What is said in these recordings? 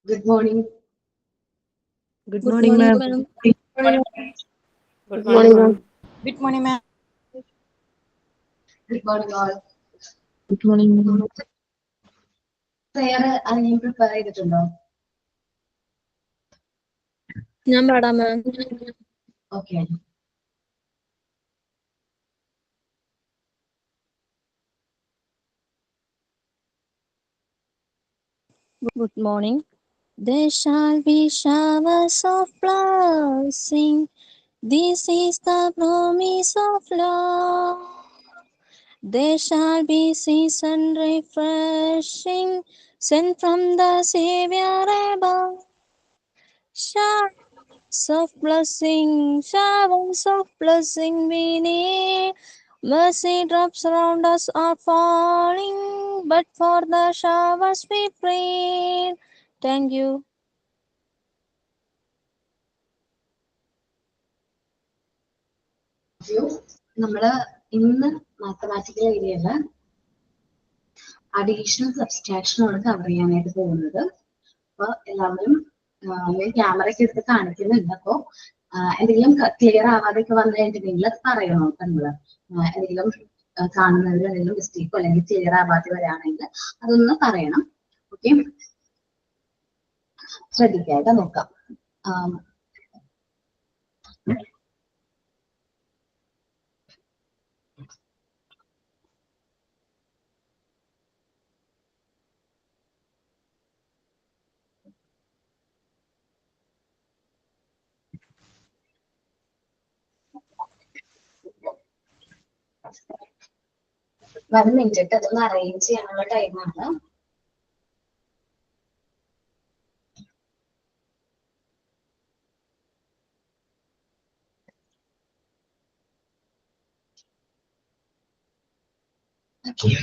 Good morning. Good morning, ma'am. ma'am. Good morning, ma'am. Good morning, ma'am. Good morning, all. Good morning, ma'am. Prayer ആരെങ്കിലും prepare ചെയ്തിട്ടുണ്ടോ? ഞാൻ പാടാം മാം. Okay. Good morning. There shall be showers of blessing. This is the promise of love. There shall be season refreshing sent from the Savior above. Showers of blessing we need. Mercy drops around us are falling, but for the showers we prayed. Thank you. നമ്മള് ഇന്ന് mathematical ഏരിയയില് additional സബ്സ്ട്രാക്ഷനാണ് cover ചെയ്യാനായിട്ട് പോകുന്നത്. അപ്പൊ എല്ലാവരും camera ഒക്കെ എടുത്ത് കാണിക്കുന്നുണ്ട്. അപ്പൊ എന്തെങ്കിലും ക്ലിയർ ആവാതെയൊക്കെ വന്നു കഴിഞ്ഞിട്ടുണ്ടെങ്കിൽ അത് പറയണോ നമ്മള് എന്തെങ്കിലും കാണുന്നതിൽ എന്തെങ്കിലും മിസ്റ്റേക്കോ അല്ലെങ്കിൽ ക്ലിയർ ആവാതെ വരാണെങ്കിൽ അതൊന്ന് പറയണം. ഓക്കെ, ശ്രദ്ധിക്കാതെ നോക്കാം. വന്ന് മിനിറ്റ് അതൊന്ന് അറേഞ്ച് ചെയ്യാനുള്ള ടൈമാണ്. Okay.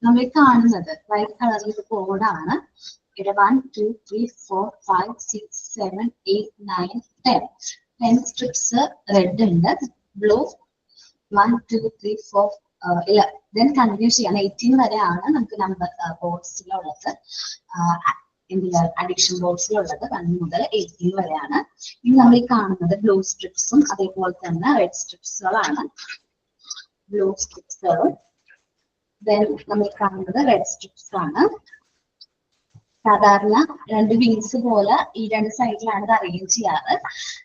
നമ്മൾ കാണുന്നത് വൈറ്റ് കളറിൽ കോഡാണ്. ഇവിടെ 1 2 3 4 5 6 7 8 9 10 സ്ട്രിപ്സ് റെഡ് ഉണ്ട്, ബ്ലൂ 1 2 3 4 ഇല്ല ദെൻ കണ്ടിന്യൂ ചെയ്യാണ്. 18 വരെയാണ് നമുക്ക് നമ്പർ ബോർഡ്സിലുള്ളത്, അഡിക്ഷൻ ബോർഡ്സിലുള്ളത് 1 മുതൽ 18 വരെയാണ്. ഇനി നമ്മൾ ഈ കാണുന്നത് ബ്ലൂ സ്ട്രിപ്സും അതേപോലെ തന്നെ റെഡ് സ്ട്രിപ്സുകളാണ്. ബ്ലൂ സ്ട്രിപ്സുകളും നമ്മൾ കാണുന്നത് റെഡ് സ്ട്രിപ്സ് ആണ്. സാധാരണ രണ്ട് വിങ്സ് പോലെ ഈ രണ്ട് സൈഡിലാണ് ഇത് അറേഞ്ച് ചെയ്യാറ്.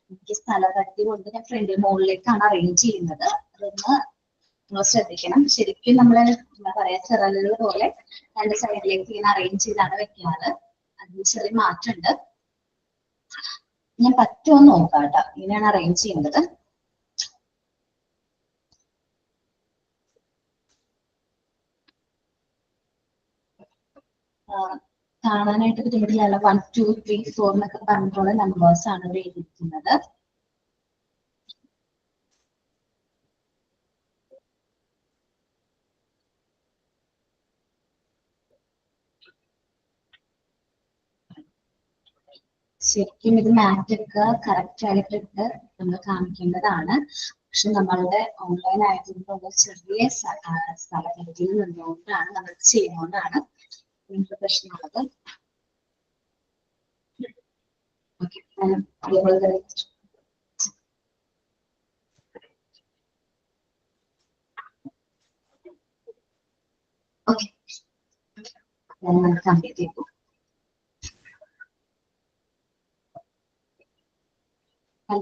എനിക്ക് സ്ഥലപരിധി കൊണ്ട് ഞാൻ ഫ്രണ്ട് മുകളിലേക്കാണ് അറേഞ്ച് ചെയ്യുന്നത്. അതൊന്ന് ശ്രദ്ധിക്കണം. ശരിക്കും നമ്മള് എന്താ പറയാ ചിറകുകൾ പോലെ രണ്ട് സൈഡിലേക്ക് ഇങ്ങനെ അറേഞ്ച് ചെയ്താണ് വെക്കാറ്. അതിന് ചെറിയ മാറ്റമുണ്ട്. ഞാൻ പറ്റുമോ നോക്കാം കേട്ടോ. ഇങ്ങനെയാണ് അറേഞ്ച് ചെയ്യുന്നത്. കാണാനായിട്ട് ബുദ്ധിമുട്ടില്ല. 1 2 3 4 എന്നൊക്കെ പറഞ്ഞിട്ടുള്ള നമ്പേഴ്സ് ആണ് ഇവിടെ എഴുതിയിരിക്കുന്നത്. ശരിക്കും ഇത് മാറ്റൊക്കെ കറക്റ്റ് ആയിട്ടിട്ട് നമ്മൾ കാണിക്കേണ്ടതാണ്. പക്ഷെ നമ്മളുടെ ഓൺലൈൻ ആയതുകൊണ്ടുള്ള ചെറിയ സ്ഥലപരിധിയിൽ നിന്നുകൊണ്ടാണ് നമ്മൾ ചെയ്യുന്നതുകൊണ്ടാണ് ഇങ്ങനത്തെ പ്രശ്നമുള്ളത്. ഓക്കെ, അതേപോലെ തന്നെ ഓക്കെ കംപ്ലീറ്റ് ചെയ്തു.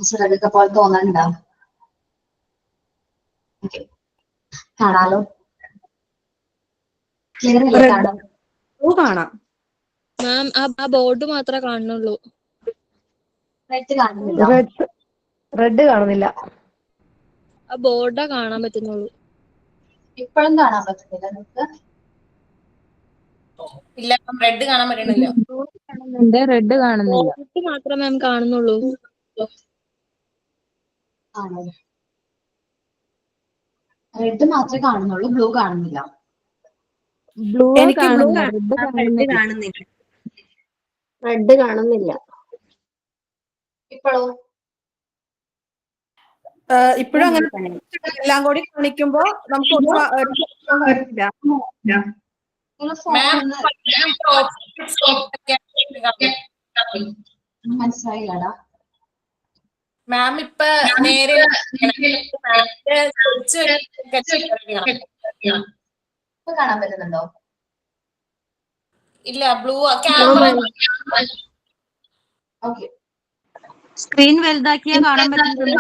ചിറകൊക്കെ പോലെ തോന്നുന്നുണ്ടോ? ഓക്കെ, കാണാലോ? ക്ലിയർ അല്ലേ? കാണാം. കാണാം മാം ആ ബോർഡ് മാത്രമേ കാണുന്നുള്ളൂ. റെഡ് കാണുന്നില്ല. റെഡ് കാണുന്നില്ല. ആ ബോർഡാ കാണാൻ പറ്റുന്നുള്ളൂ. ഇപ്പോഴും കാണാൻ പറ്റുന്നില്ല നിങ്ങൾക്ക്? ഇല്ല, റെഡ് കാണാൻ പറ്റണില്ല. റെഡ് കാണുന്നില്ല. മാത്രമേ മാം കാണുന്നുള്ളൂ. ആണോ? റെഡ് മാത്രമേ കാണുന്നുള്ളൂ, ബ്ലൂ കാണുന്നില്ല. ബ്ലൂ എനിക്ക് ബ്ലൂ കാണുന്നില്ല. റെഡ് കാണുന്നില്ല. ഇപ്പോഴോ? ഇപ്പോഴും അങ്ങനെ എല്ലാം കൂടി കാണിക്കുമ്പോ നമുക്ക് മനസ്സിലായില്ലടാ. മാം ഇപ്പൊ നേരെ ഇപ്പൊ കാണാൻ പറ്റുന്നുണ്ടോ? ഇല്ല, ബ്ലൂ ക്യാമറ. ഓക്കെ, സ്ക്രീൻ വലുതാക്കിയാൽ കാണാൻ പറ്റുന്നുണ്ടോ?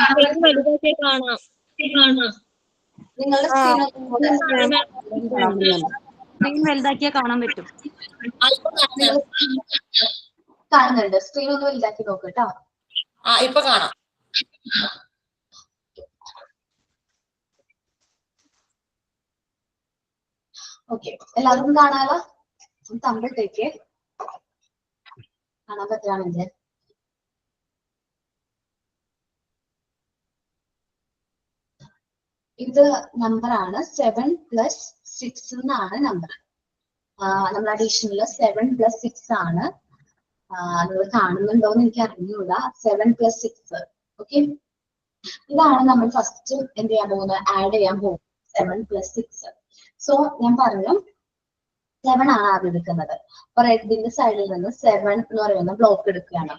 നിങ്ങളുടെ സ്ക്രീൻ വലുതാക്കിയാൽ കാണാൻ പറ്റും. കാണുന്നുണ്ട്. സ്ക്രീൻ ഒന്ന് വലുതാക്കി നോക്ക് കേട്ടോ. ഇപ്പൊ കാണാം. ഓക്കെ, എല്ലാവർക്കും കാണാലോ? തമ്മിട്ടേക്ക് കാണാൻ പറ്റുകയാണെങ്കിൽ. ഇത് നമ്പറാണ് 7+6 എന്നാണ് നമ്പർ. നമ്മൾ അഡീഷണൽ 7+6 ആണ്. നിങ്ങൾ കാണുന്നുണ്ടോന്ന് എനിക്ക് അറിഞ്ഞൂടാ. 7+6. ഓക്കെ, ഇതാണ് നമ്മൾ ഫസ്റ്റ് എന്ത് ചെയ്യാൻ പോകുന്നത്, ആഡ് ചെയ്യാൻ പോകുന്നത്. 7+6. സോ ഞാൻ പറഞ്ഞു 7 ആണ് ആദ്യം എടുക്കുന്നത്. അപ്പൊ റെഡിന്റെ സൈഡിൽ നിന്ന് 7 എന്ന് പറയുന്ന ബ്ലോക്ക് എടുക്കുകയാണ്.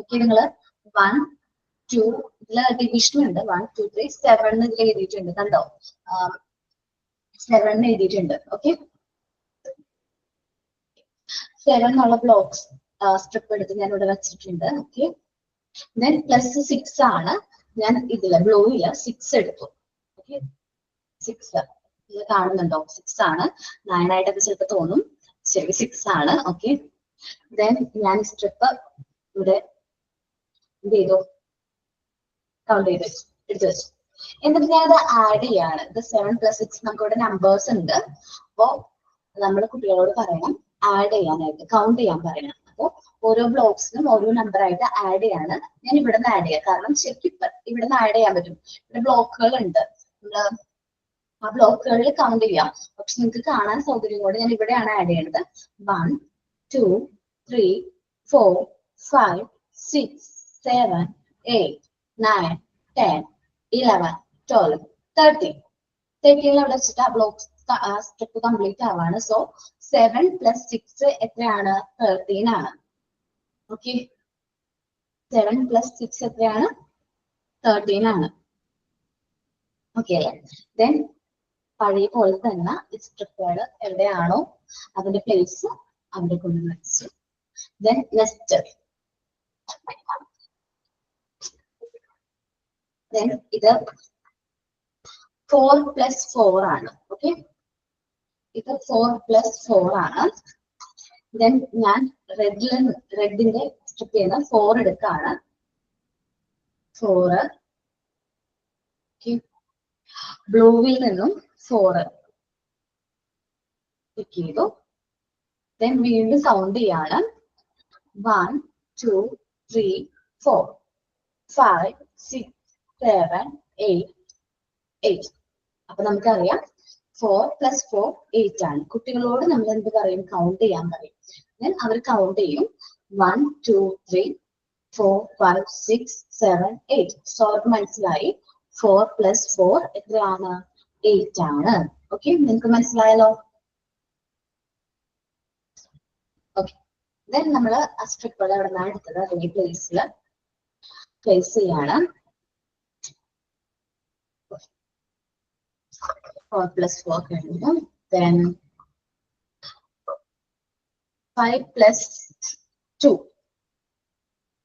ഓക്കെ, നിങ്ങള് 1, 2 ഇതില് ഡിവിഷൻ ഉണ്ട്. 1, 2, 3, 7 ഇതിൽ എഴുതിയിട്ടുണ്ട്. കണ്ടോ? 7 എഴുതിയിട്ടുണ്ട്. ഓക്കെ, 7 എന്നുള്ള ബ്ലോക്സ് സ്ട്രിപ്പ് എടുത്ത് ഞാൻ ഇവിടെ വെച്ചിട്ടുണ്ട്. ഓക്കെ, ദെൻ +6 ആണ്. ഞാൻ ഇതില് ബ്ലൂയില് 6 എടുത്തു. ഓക്കെ, 6 ഇത് കാണുന്നുണ്ടോ? 6 ആണ്. 9 ആയിട്ടൊക്കെ ചിലപ്പോൾ തോന്നും. ശരി, 6 ആണ്. ഓക്കെ, ദെൻ ഞാൻ സ്ട്രിപ്പ് ഇവിടെ എന്ത് ചെയ്തു, കൗണ്ട് ചെയ്ത് വെച്ചു, എടുത്തു വെച്ചു. എന്നിട്ട് ഞാനത് ആഡ് ചെയ്യാണ്. ഇത് 7+6 നമുക്ക് ഇവിടെ നമ്പേഴ്സ് ഉണ്ട്. അപ്പോ നമ്മൾ കുട്ടികളോട് പറയണം ആഡ് ചെയ്യാനായിട്ട്, കൗണ്ട് ചെയ്യാൻ പറയണം. അപ്പോ ഓരോ ബ്ലോക്സിനും ഓരോ നമ്പർ ആയിട്ട് ആഡ് ചെയ്യാണ്. ഞാൻ ഇവിടെ നിന്ന് ആഡ് ചെയ്യാം, കാരണം ശരിക്കും ഇവിടെ നിന്ന് ആഡ് ചെയ്യാൻ പറ്റും. ഇവിടെ ബ്ലോക്കുകൾ ഉണ്ട്. ആ ബ്ലോക്കുകളിൽ കൗണ്ട് ചെയ്യാം. പക്ഷെ നിങ്ങൾക്ക് കാണാൻ സൗകര്യം കൊണ്ട് ഞാൻ ഇവിടെയാണ് ആഡ് ചെയ്യുന്നത്. 1, 2, 3, 4, 5, 6, 7, 8, 9, 10, 11, 12, 13. 13 അവിടെ വെച്ചിട്ട് ആ ബ്ലോക്ക് സ്റ്റെപ്പ് കംപ്ലീറ്റ് ആവാണ്. സോ 7+6 എത്രയാണ്? 13 ആണ്. ഓക്കെ, 7+6 എത്രയാണ്? 13 ആണ്. ഓക്കെ അല്ലേ? ദെൻ പഴയ പോലെ തന്നെ സ്ട്രിപ്പുകൾ എവിടെയാണോ അതിന്റെ പ്ലേസ് അവിടെ കൊണ്ടുവന്ന് വെച്ചു. ദെൻ നെക്സ്റ്റ് ഇത് 4+4 ആണ്. ഓക്കെ, ഇത് 4+4 ആണ്. ദെൻ ഞാൻ റെഡിന്റെ സ്ട്രിപ്പ് ചെയ്യുന്ന 4 എടുക്കാണ്. 4. ബ്ലൂവിൽ നിന്നും 4 പിക്ക് ചെയ്തു. ദെൻ വീണ്ടും കൗണ്ട് ചെയ്യാണ്. 1, 2, 3, 4, 5, 6, 7, 8, 8. അപ്പൊ നമുക്കറിയാം 4+4 8 ആണ്. കുട്ടികളോട് നമ്മൾ എന്ത് പറയും? കൗണ്ട് ചെയ്യാൻ പറയും. ദെൻ അവർ കൗണ്ട് ചെയ്യും. 1, 2, 3, 4, 5, 6, 7, 8. സോ അവർക്ക് മനസ്സിലായി 4+4 എത്രയാണ്? 8 ആണ്. ഓക്കെ, നിങ്ങൾക്ക് മനസ്സിലായല്ലോ? ഓക്കെ, ദെൻ നമ്മൾ ആ സ്ട്രിപ്പുകൾ എവിടെ നിന്നാണ് എടുത്തത് അതേ പ്ലേസിൽ പ്ലേസ് ചെയ്യാണ്. 4+4 കഴിഞ്ഞു. ദെൻ 5+2.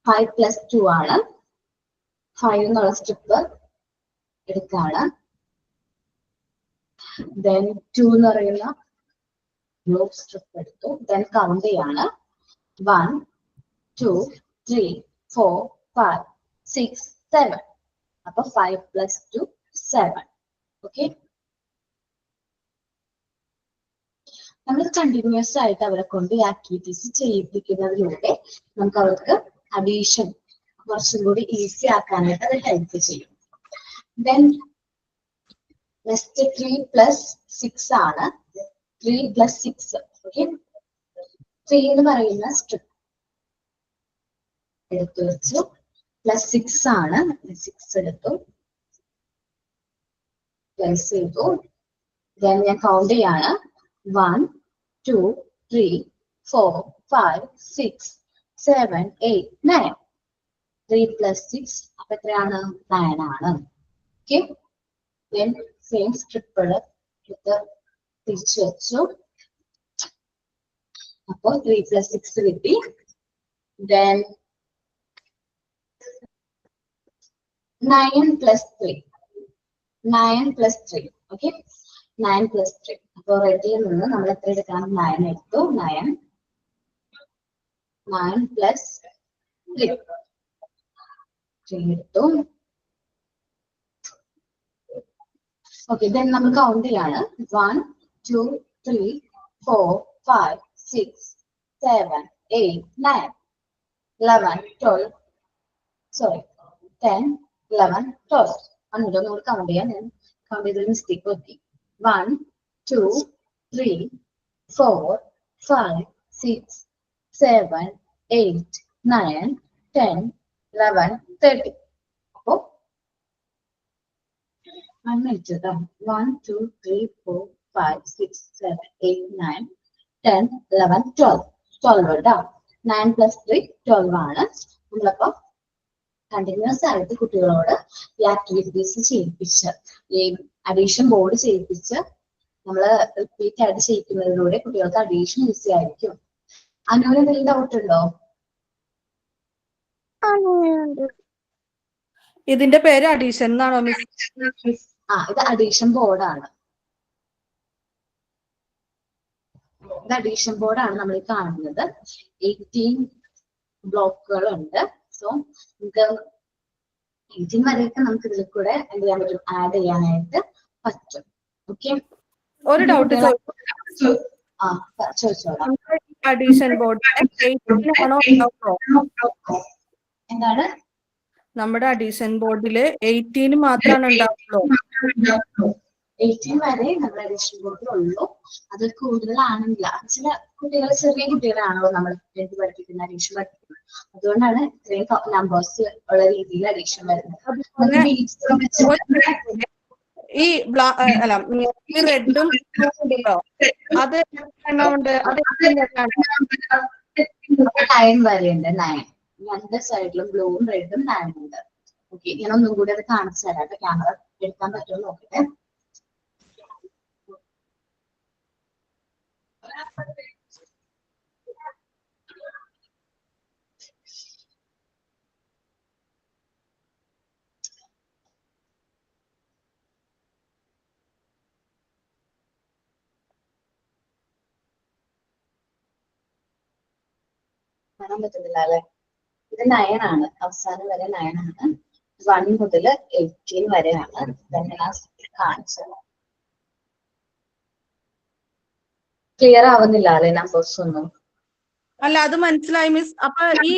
5+2 ആണ്. 5 എന്നുള്ള സ്ട്രിപ്പ് എടുക്കാണ്. ദെൻ 2 എന്ന് പറയുന്ന ബ്ലോക്ക് സ്ട്രിപ്പ് എടുത്തു. ദെൻ കൗണ്ട് ചെയ്യാണ്. 1, 2, 3, 4, 5, 6, 7. അപ്പൊ 5+2 7. ഓക്കെ, നമ്മൾ കണ്ടിന്യൂസ് ആയിട്ട് അവരെ കൊണ്ട് ഈ ആക്ടിവിറ്റീസ് ചെയ്യിപ്പിക്കുന്നതിലൂടെ നമുക്ക് അവർക്ക് അഡീഷൻ കുറച്ചും കൂടി ഈസി ആക്കാനായിട്ട് അത് ഹെൽപ്പ് ചെയ്യും. ദെൻ നെക്സ്റ്റ് 3 + 6 ആണ്. 3 + 6. ഓക്കെ, 3 എന്ന് പറയുന്ന സ്ട്രിപ്പ് എടുത്തു വെച്ചു. +6 ആണ്. 6 എടുത്തു, പ്ലസ് ചെയ്തു. ദെൻ ഞാൻ കൗണ്ട് ചെയ്യാണ്. 1 2 3 4 5 6 7 8 9. 3 + 6 അപ്പൊ എത്രയാണ്? 9 ആണ്. ഓക്കെ, ദെൻ സെയിം സ്ട്രിപ്പുകൾ എടുത്ത് തിരിച്ചു വെച്ചു. അപ്പൊ 3 + 6 കിട്ടി. ദെൻ 9 + 3. 9 + 3. ഓക്കെ, 9 + 3. അപ്പൊ റെഡിൽ നിന്ന് നമ്മൾ എത്ര എടുക്കണം? 9 എടുത്തു. 9 + 3 എടുത്തു. ഓക്കെ, ദെൻ നമ്മൾ കൗണ്ട് ചെയ്യാണ്. 1 2 3 4 5 6 7 8 9 11 12 സോറി 10 11 12. എന്നിട്ട് ഒന്നുകൂടി കൗണ്ട് ചെയ്യാൻ. ഞാൻ കൗണ്ട് ചെയ്തൊരു മിസ്റ്റേക്ക് പറ്റി. 1 2 3 4 5 6 7 8 9 10 11 13. അപ്പോ 1 മിനിറ്റ് കേട്ടോ. 1 2 3 4 5 6 7 8 9 10 11 12. 12 കേട്ടോ. 9 + 3 12 ആണ്. നമ്മളപ്പോ കണ്ടിന്യൂസ് ആയിട്ട് കുട്ടികളോട് ഈ ആക്ടിവിറ്റീസ് ചെയ്യിപ്പിച്ച്, ഈ അഡീഷൻ ബോർഡ് ചെയ്യിപ്പിച്ച് നമ്മൾ റിപ്പീറ്റ് ആയിട്ട് ചെയ്യിക്കുന്നതിലൂടെ കുട്ടികൾക്ക് അഡീഷൻ ഈസി ആയിരിക്കും. അനുവിന് എന്തെങ്കിലും ഡൗട്ട് ഉണ്ടോ? ഇതിന്റെ പേര് അഡീഷൻ എന്നാണോ മിസ്? ഇത് അഡീഷൻ ബോർഡാണ്. ഇത് അഡീഷൻ ബോർഡാണ് നമ്മൾ കാണുന്നത്. 18 ബ്ലോക്കുകളുണ്ട്. സോ നമുക്ക് 18 വരെയൊക്കെ നമുക്ക് ഇതിൽ കൂടെ എന്ത് ചെയ്യാൻ പറ്റും? ആഡ് ചെയ്യാനായിട്ട് പറ്റും. ഓക്കെ, ഒരു ഡൗട്ട് ചോദിച്ചോളാം. അഡീഷൻ ബോർഡിൽ ആണോ ഉണ്ടാവുള്ളൂ? എന്താണ്? നമ്മുടെ അഡീഷൻ ബോർഡില് 18 മാത്രമാണ് ഉണ്ടാവുള്ളൂ. 18 വരെ നമ്മുടെ അഡീഷൻ ബോർഡിൽ ഉള്ളൂ. അതിൽ കൂടുതലാണെന്നില്ല. ചില കുട്ടികൾ, ചെറിയ കുട്ടികളാണല്ലോ നമ്മൾ പഠിപ്പിക്കുന്ന അഡീഷൻ പഠിപ്പിക്കുന്നത്. അതുകൊണ്ടാണ് ഇത്രയും നമ്പേഴ്സ് ഉള്ള രീതിയിൽ അഡീഷൻ വരുന്നത്. ഈ റെഡും അത് എണ്ണമുണ്ട്. അത് 9 വരെയുണ്ട്. 9 രണ്ട് സൈഡിലും ബ്ലൂവും റെഡും 9 ഉണ്ട്. ഓക്കെ, ഞാൻ ഒന്നും കൂടി അത് കാണിച്ചു തരാം. ക്യാമറ എടുക്കാൻ പറ്റുമോ നോക്കട്ടെ. കാണാൻ പറ്റുന്നില്ല അല്ലെ? ഇത് 9 ആണ്. അവസാനം വരെ 9 ആണ്. 1 മുതൽ 18 വരെയാണ് കാണിച്ചത്. ക്ലിയർ ആവുന്നില്ല അല്ലെ നമ്പേഴ്സ് ഒന്നും? അല്ല, അത് മനസ്സിലായി മിസ്. അപ്പൊ ഈ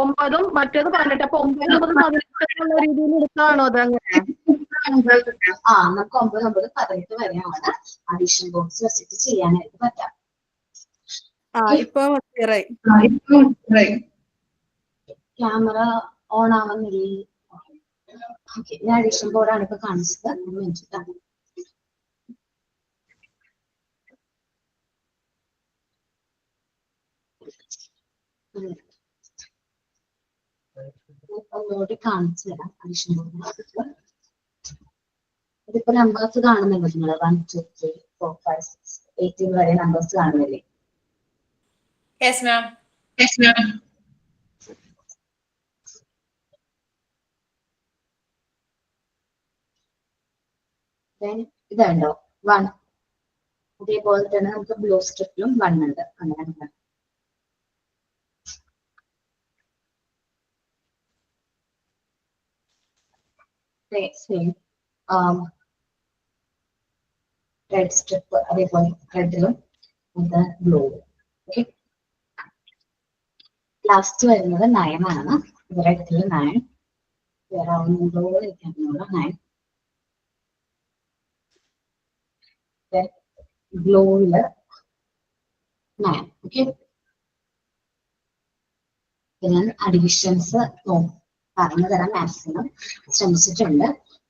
9ഉം മറ്റേത് 18. അപ്പൊ 9 മുതൽ 18 രീതിയിൽ എടുത്താണോ അത്? അങ്ങനെ നമുക്ക് 9 മുതൽ 18 വരെയാണ് അഡീഷൻ ബോക്സ് വെച്ചിട്ട് ചെയ്യാനായിട്ട് പറ്റാം. ഇപ്പൊ ക്യാമറ ഓൺ ആവുന്നില്ലേ? ഓക്കെ, ഞാൻ അഡീഷൻ ബോർഡാണ് ഇപ്പൊ കാണിച്ചത്. ഒന്നുകൂടി കാണിച്ചു തരാം അഡീഷൻ ബോർഡ്. ഇതിപ്പോ നമ്പേഴ്സ് കാണുന്നുണ്ടോ നിങ്ങൾ? 1 2 3 4 5 6 18 വരെ നമ്പേഴ്സ് കാണുന്നില്ലേ? Yes ma'am. ഇതുണ്ടോ 1? അതേപോലെ തന്നെ നമുക്ക് ബ്ലൂ സ്ട്രിപ്പിലും 1 ഉണ്ട്. അങ്ങനെ സെയിം റെഡ് സ്ട്രിപ്പ് അതേപോലെ റെഡിലും ഇത് ബ്ലൂ. ഓക്കെ, ലാസ്റ്റ് വരുന്നത് 9 ആണ്. റെഡിൽ 9, ബ്ലൂ 9, ബ്ലൂയില് 9. ഓക്കെ, ഞാൻ അഡീഷൻസ് പറഞ്ഞു തരാൻ മാക്സിമം ശ്രമിച്ചിട്ടുണ്ട്.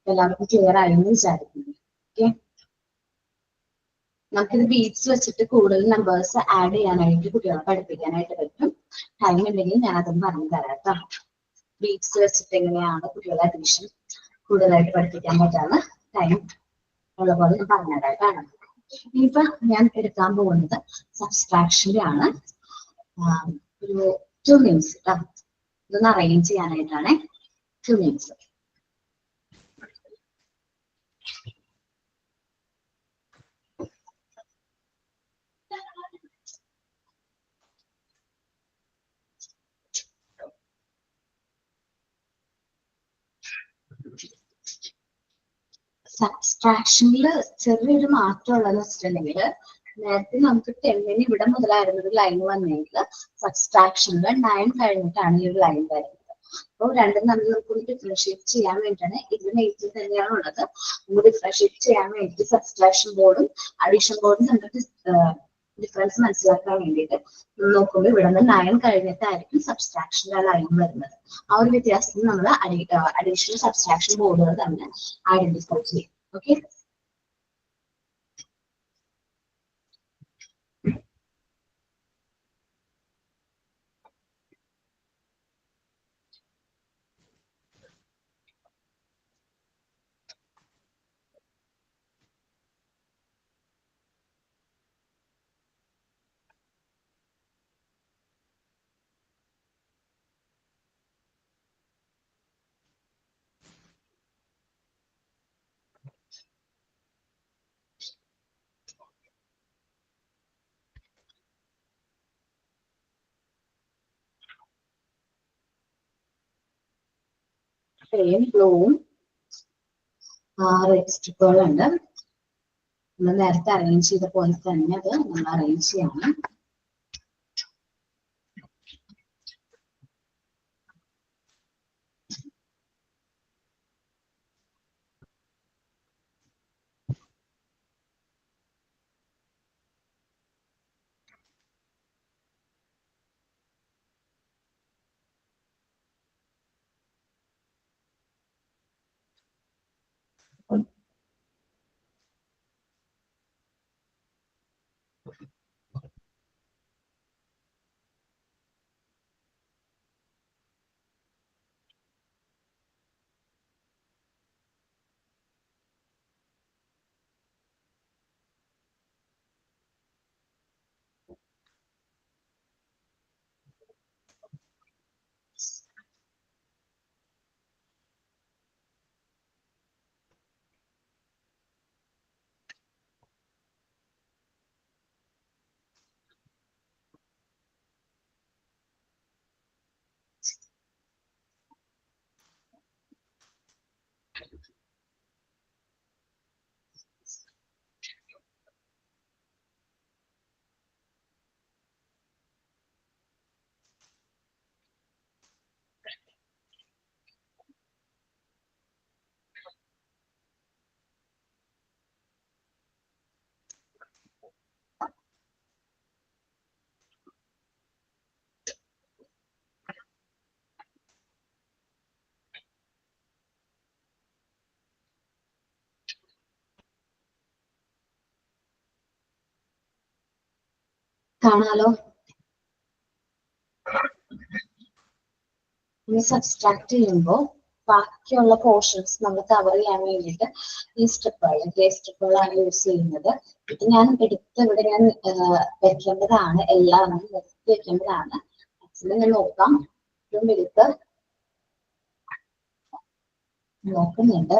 എല്ലാവർക്കും ക്ലിയർ ആയെന്ന് വിചാരിക്കുന്നു. ഓക്കെ, നമുക്കിത് ബീറ്റ്സ് വെച്ചിട്ട് കൂടുതൽ നമ്പേഴ്സ് ആഡ് ചെയ്യാനായിട്ട് കുട്ടികളെ പഠിപ്പിക്കാനായിട്ട് പറ്റും. ടൈം ഉണ്ടെങ്കിൽ ഞാൻ അതൊന്ന് പറഞ്ഞു തരാം കേട്ടോ. ബീറ്റ്സ് വെച്ചിട്ട് എങ്ങനെയാണ് കുട്ടികളെ അഡീഷൻ കൂടുതലായിട്ട് പഠിപ്പിക്കാൻ പറ്റാന്ന് ടൈം ഉള്ള പോലെ ഞാൻ പറഞ്ഞുതരാം. ഇനിയിപ്പൊ ഞാൻ എടുക്കാൻ പോകുന്നത് സബ്സ്ട്രാക്ഷന്റെ ആണ്. ഒരു 2 മിനിറ്റ്സ് കേട്ടോ, ഇതൊന്ന് അറേഞ്ച് ചെയ്യാനായിട്ടാണ്. 2 മിനിറ്റ്സ്. സബ്സ്ട്രാക്ഷനിൽ ചെറിയൊരു മാറ്റം ഉള്ളതെന്ന് വെച്ചിട്ടുണ്ടെങ്കിൽ, നേരത്തെ നമുക്ക് 10 ഇവിടെ മുതലായിരുന്നു ഒരു ലൈൻ വന്നെങ്കിൽ സബ്സ്ട്രാക്ഷനിൽ 9 കഴിഞ്ഞിട്ടാണ് ഈ ഒരു ലൈൻ വരുന്നത്. അപ്പോൾ രണ്ടും തമ്മിൽ നമുക്ക് ഡിഫറൻഷിയേറ്റ് ചെയ്യാൻ വേണ്ടിയിട്ടാണ്. ഇതിന് 8 തന്നെയാണ് ഉള്ളത്. നമുക്ക് ഡിഫറൻഷിയേറ്റ് ചെയ്യാൻ വേണ്ടി സബ്സ്ട്രാക്ഷൻ ബോർഡും അഡീഷൻ ബോർഡും നമുക്ക് ഡിഫറൻസ് മനസ്സിലാക്കാൻ വേണ്ടിയിട്ട് നോക്കുമ്പോൾ ഇവിടെ നിന്ന് 9 കഴിഞ്ഞിട്ടായിരിക്കും സബ്സ്ട്രാക്ഷൻ്റെ ലൈൻ വരുന്നത്. ആ ഒരു വ്യത്യാസം നമ്മൾ അഡീഷണൽ സബ്സ്ട്രാക്ഷൻ ബോർഡുകൾ തമ്മിൽ ഐഡന്റിഫൈ ചെയ്യും. ഓക്കെ, ബ്ലൂവും റെഡ് സ്ട്രിപ്പുകളുണ്ട്. നമ്മൾ നേരത്തെ അറേഞ്ച് ചെയ്ത പോലെ തന്നെ അത് നമ്മൾ അറേഞ്ച് ചെയ്യണം. കാണാലോ, ഇനി സബ്സ്ട്രാക്ട് ചെയ്യുമ്പോൾ ബാക്കിയുള്ള പോർഷൻസ് നമ്മൾ കവർ ചെയ്യാൻ വേണ്ടിയിട്ട് ഈ സ്ട്രിപ്പുകൾ ഗ്രേ സ്ട്രിപ്പുകളാണ് യൂസ് ചെയ്യുന്നത്. ഇത് ഞാൻ എടുത്ത് ഇവിടെ ഞാൻ വെക്കേണ്ടതാണ്, എല്ലാം നിർത്തി വെക്കേണ്ടതാണ്. ആക്ച്വലി ഞാൻ നോക്കാം, ഏറ്റവും വലുത് നോക്കുന്നുണ്ട്.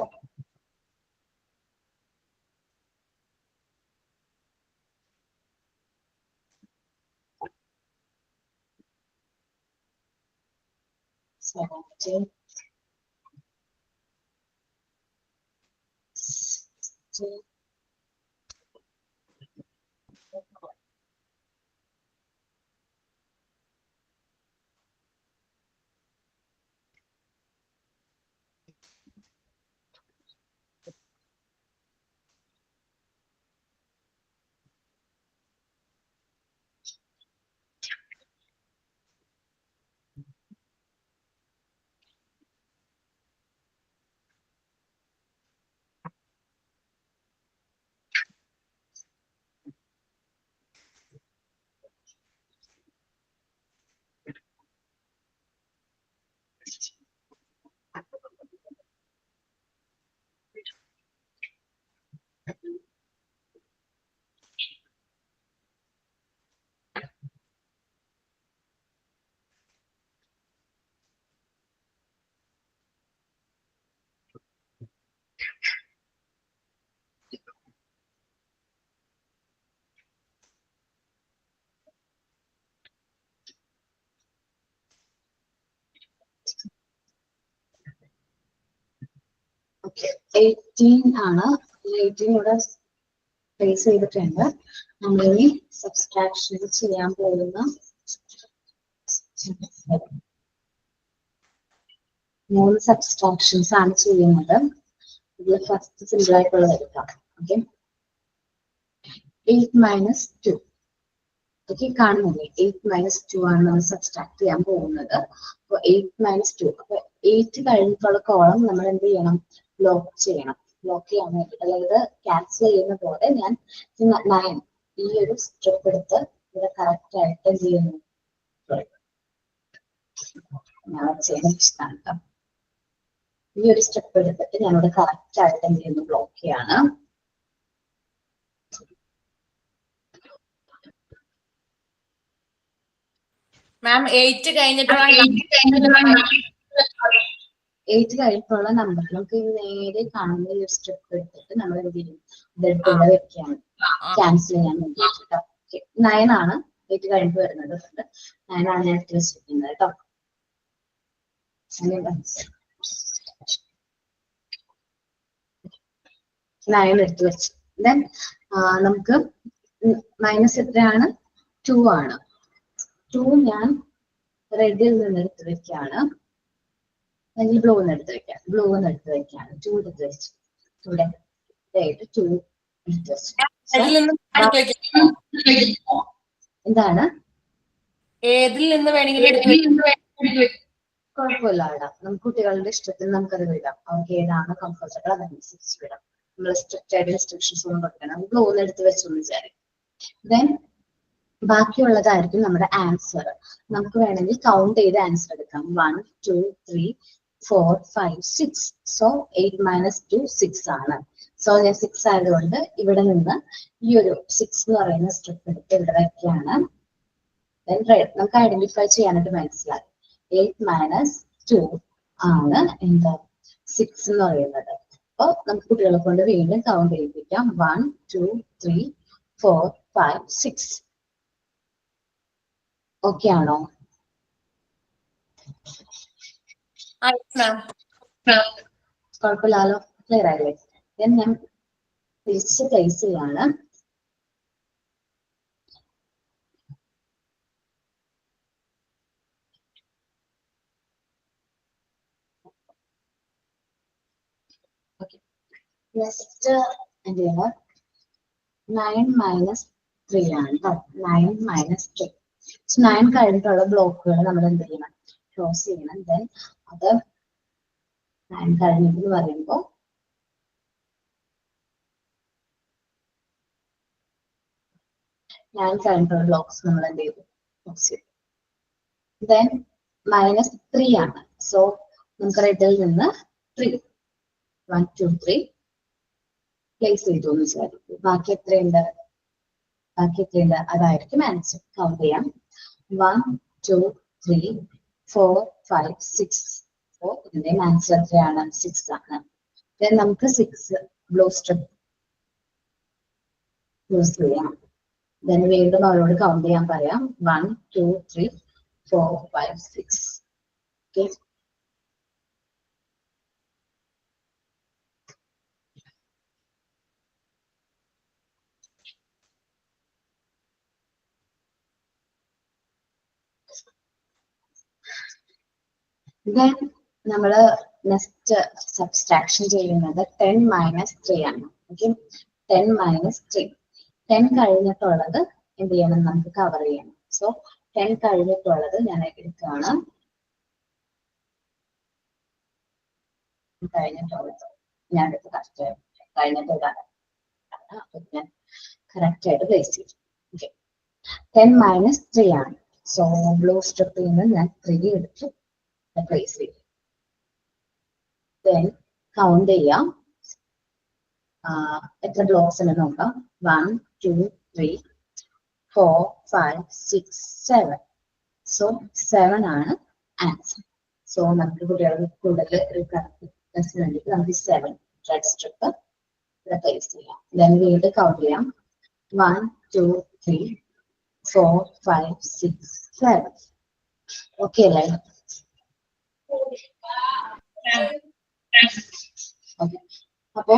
18 ആണ്. 18 ഇവിടെ പ്ലേസ് ചെയ്തിട്ടുണ്ട്. നമ്മളിനി സബ്സ്ട്രാക്ഷൻ ചെയ്യാൻ പോകുന്ന 3 സബ്സ്ട്രാക്ഷൻസ് ആണ് ചെയ്യുന്നത്. ഇതിൽ ഫസ്റ്റ് സിമ്പിൾ ആയിട്ടുള്ളത് എടുക്കാം. Okay, 8 minus 2. ഓക്കെ, കാണുന്നില്ലേ? 8 മൈനസ് 2 ആണ് നമ്മൾ സബ്സ്ട്രാക്ട് ചെയ്യാൻ പോകുന്നത്. അപ്പൊ 8 മൈനസ് 2, അപ്പൊ 8 കഴിഞ്ഞിട്ടുള്ള കോളം നമ്മൾ എന്ത് ചെയ്യണം? ബ്ലോക്ക് ചെയ്യണം. ബ്ലോക്ക് ചെയ്യാൻ വേണ്ടി, അതായത് ക്യാൻസൽ ചെയ്യുന്ന പോലെ ഞാൻ 9 ഈ ഒരു സ്ട്രിപ്പ് എടുത്ത് ഇവിടെ കറക്റ്റ് ആയിട്ട് എന്ത് ചെയ്യുന്നു? ഞാൻ ചെയ്യുന്ന ഇഷ്ടമാണ് കേട്ടോ. ഈ ഒരു സ്റ്റെപ്പ് എടുത്തിട്ട് ഞാനിവിടെ കറക്റ്റ് ആയിട്ട് എന്ത് ചെയ്യുന്നു? ബ്ലോക്ക് ചെയ്യാണ്. മാം 8 കഴിഞ്ഞിട്ടുള്ള 8 കഴിഞ്ഞിട്ടുള്ള നമ്പർ നമുക്ക് നേരെ കാണുന്ന ഒരു സ്റ്റെപ്പ് എടുത്തിട്ട് നമ്മൾ എന്ത് ചെയ്യും? ഇതെടുത്ത് ഇവിടെ വെക്കുകയാണ്, ക്യാൻസൽ ചെയ്യാൻ വേണ്ടിയിട്ട്. 9 ആണ് 8 കഴിഞ്ഞിട്ട് വരുന്നത്. 9 ആണ് ഞാൻ എടുത്ത് വെച്ചിരിക്കുന്നത് കേട്ടോ. 9 എടുത്ത് വെച്ച് ദെൻ നമുക്ക് മൈനസ് എത്രയാണ്? 2 ആണ്. 2 ഞാൻ റെഡിൽ നിന്ന് എടുത്ത് വെക്കുകയാണ്, അല്ലെങ്കിൽ ബ്ലൂ എന്ന് എടുത്ത് വെക്കാം. ബ്ലൂ എന്ന് എടുത്ത് വെക്കുകയാണ്. 2 എടുത്ത് വെച്ചു. ഇവിടെ 2 എടുത്ത് വെച്ചു. എന്താണ്? ഏതിൽ നിന്ന് വേണമെങ്കിലും കുഴപ്പമില്ല, ഇടാം. നമുക്ക് കുട്ടികളുടെ ഇഷ്ടത്തിന് നമുക്കത് വിടാം. അവർക്ക് ഏതാണ് കംഫർട്ടബിൾ അതനുസരിച്ച് വിടാം. നമ്മൾ സ്ട്രിക്റ്റ് ആയിട്ട് ഇൻസ്ട്രക്ഷൻസ് ഒന്നും കൊടുക്കണം. ബ്ലൂ എന്ന് എടുത്ത് വെച്ചെന്ന് വിചാരിക്കും. ദെൻ ബാക്കിയുള്ളതായിരിക്കും നമ്മുടെ ആൻസർ. നമുക്ക് വേണമെങ്കിൽ കൗണ്ട് ചെയ്ത് ആൻസർ എടുക്കാം. 1 2 3 4 5 6. സോ 8 മൈനസ് 2 6 ആണ്. സോ ഞാൻ 6 ആയതുകൊണ്ട് ഇവിടെ നിന്ന് ഈ ഒരു 6 എന്ന് പറയുന്ന സ്ട്രിപ്പ് എടുത്ത് ഇവിടെ വയ്ക്കുകയാണ്. ദെൻ നമുക്ക് ഐഡന്റിഫൈ ചെയ്യാനായിട്ട് മനസ്സിലാക്കും. 8 മൈനസ് 2 ആണ് എന്താ 6 എന്ന് പറയുന്നത്. അപ്പൊ നമുക്ക് കുട്ടികളെ കൊണ്ട് വീണ്ടും കൗണ്ട് ചെയ്യിപ്പിക്കാം. 1 2 3 4 5 6. ഓക്കെ ആണോ? കുഴപ്പമില്ലല്ലോ, ക്ലിയർ ആയില്ലേ? ഞാൻ തിരിച്ച് പ്ലേസ് ചെയ്യാണ്. നെക്സ്റ്റ് എന്ത് ചെയ്യണം? 9 മൈനസ് 3 ആണ് കേട്ടോ. 9 മൈനസ് 3. 9 കഴിഞ്ഞിട്ടുള്ള ബ്ലോക്കുകൾ നമ്മൾ എന്ത് ചെയ്യണം? ക്ലോസ് ചെയ്യണം. ദെൻ അത് 9 കഴിഞ്ഞിട്ട് പറയുമ്പോൾ കഴിഞ്ഞിട്ടുള്ള ബ്ലോക്സ് നമ്മൾ എന്ത് ചെയ്തു? ക്ലോസ് ചെയ്തു. ദെൻ മൈനസ് 3 ആണ്. സോ നമുക്ക് റെഡിൽ നിന്ന് 3 1 2 3 പ്ലേസ് ചെയ്തു എന്ന് വിചാരിക്കും. ബാക്കി എത്രയുണ്ട്? അതായിരിക്കും ആൻസർ. കൗണ്ട് ചെയ്യാം. 1 2 3 4 5 6. സോ ഇതിന്റെ ആൻസർ എത്രയാണ്? 6 ആണ്. ദെൻ നമുക്ക് 6 ബ്ലൂ സ്ട്രിപ്പ് യൂസ് ചെയ്യാം. ദെൻ വീണ്ടും അവരോട് കൗണ്ട് ചെയ്യാൻ പറയാം. 1 2 3 4 5 6. ഓക്കെ, ദെൻ നമ്മള് നെക്സ്റ്റ് സബ്സ്ട്രാക്ഷൻ ചെയ്യുന്നത് 10 മൈനസ് 3 ആണ്. Okay, 10 minus 3. 10 കഴിഞ്ഞിട്ടുള്ളത് എന്ത് ചെയ്യണം? നമുക്ക് കവർ ചെയ്യണം. സോ 10 കഴിഞ്ഞിട്ടുള്ളത് ഞാൻ എടുക്കുകയാണ്. കഴിഞ്ഞിട്ടുള്ളത് ഞാൻ എടുത്ത് കറക്റ്റ് കഴിഞ്ഞിട്ടുള്ളതാണ്. അപ്പൊ ഞാൻ കറക്റ്റ് ആയിട്ട് പ്ലേസ് ചെയ്തു. ഓക്കെ, 10 മൈനസ് 3 ആണ്. സോ ബ്ലൂ സ്ട്രിപ്പിൽ നിന്ന് ഞാൻ 3 എടുത്ത് പ്ലേസ് ചെയ്തു. ദെൻ കൗണ്ട് ചെയ്യാം. എത്ര ബ്ലോക്സ് ഉണ്ടെന്ന് നോക്കാം. 1 2 3 4 5 6 7. സോ 7 ആണ് ആൻസർ. സോ നമുക്ക് കുട്ടികൾക്ക് കൂടുതൽ വേണ്ടിയിട്ട് നമുക്ക് 7 റെഡ് സ്ട്രിപ്പ് പ്ലേസ് ചെയ്യാം. ദെൻ വീണ്ടും കൗണ്ട് ചെയ്യാം. 1 2 3 4 5 6 7. ഓക്കെ അല്ലേ? ഓക്കെ. അപ്പൊ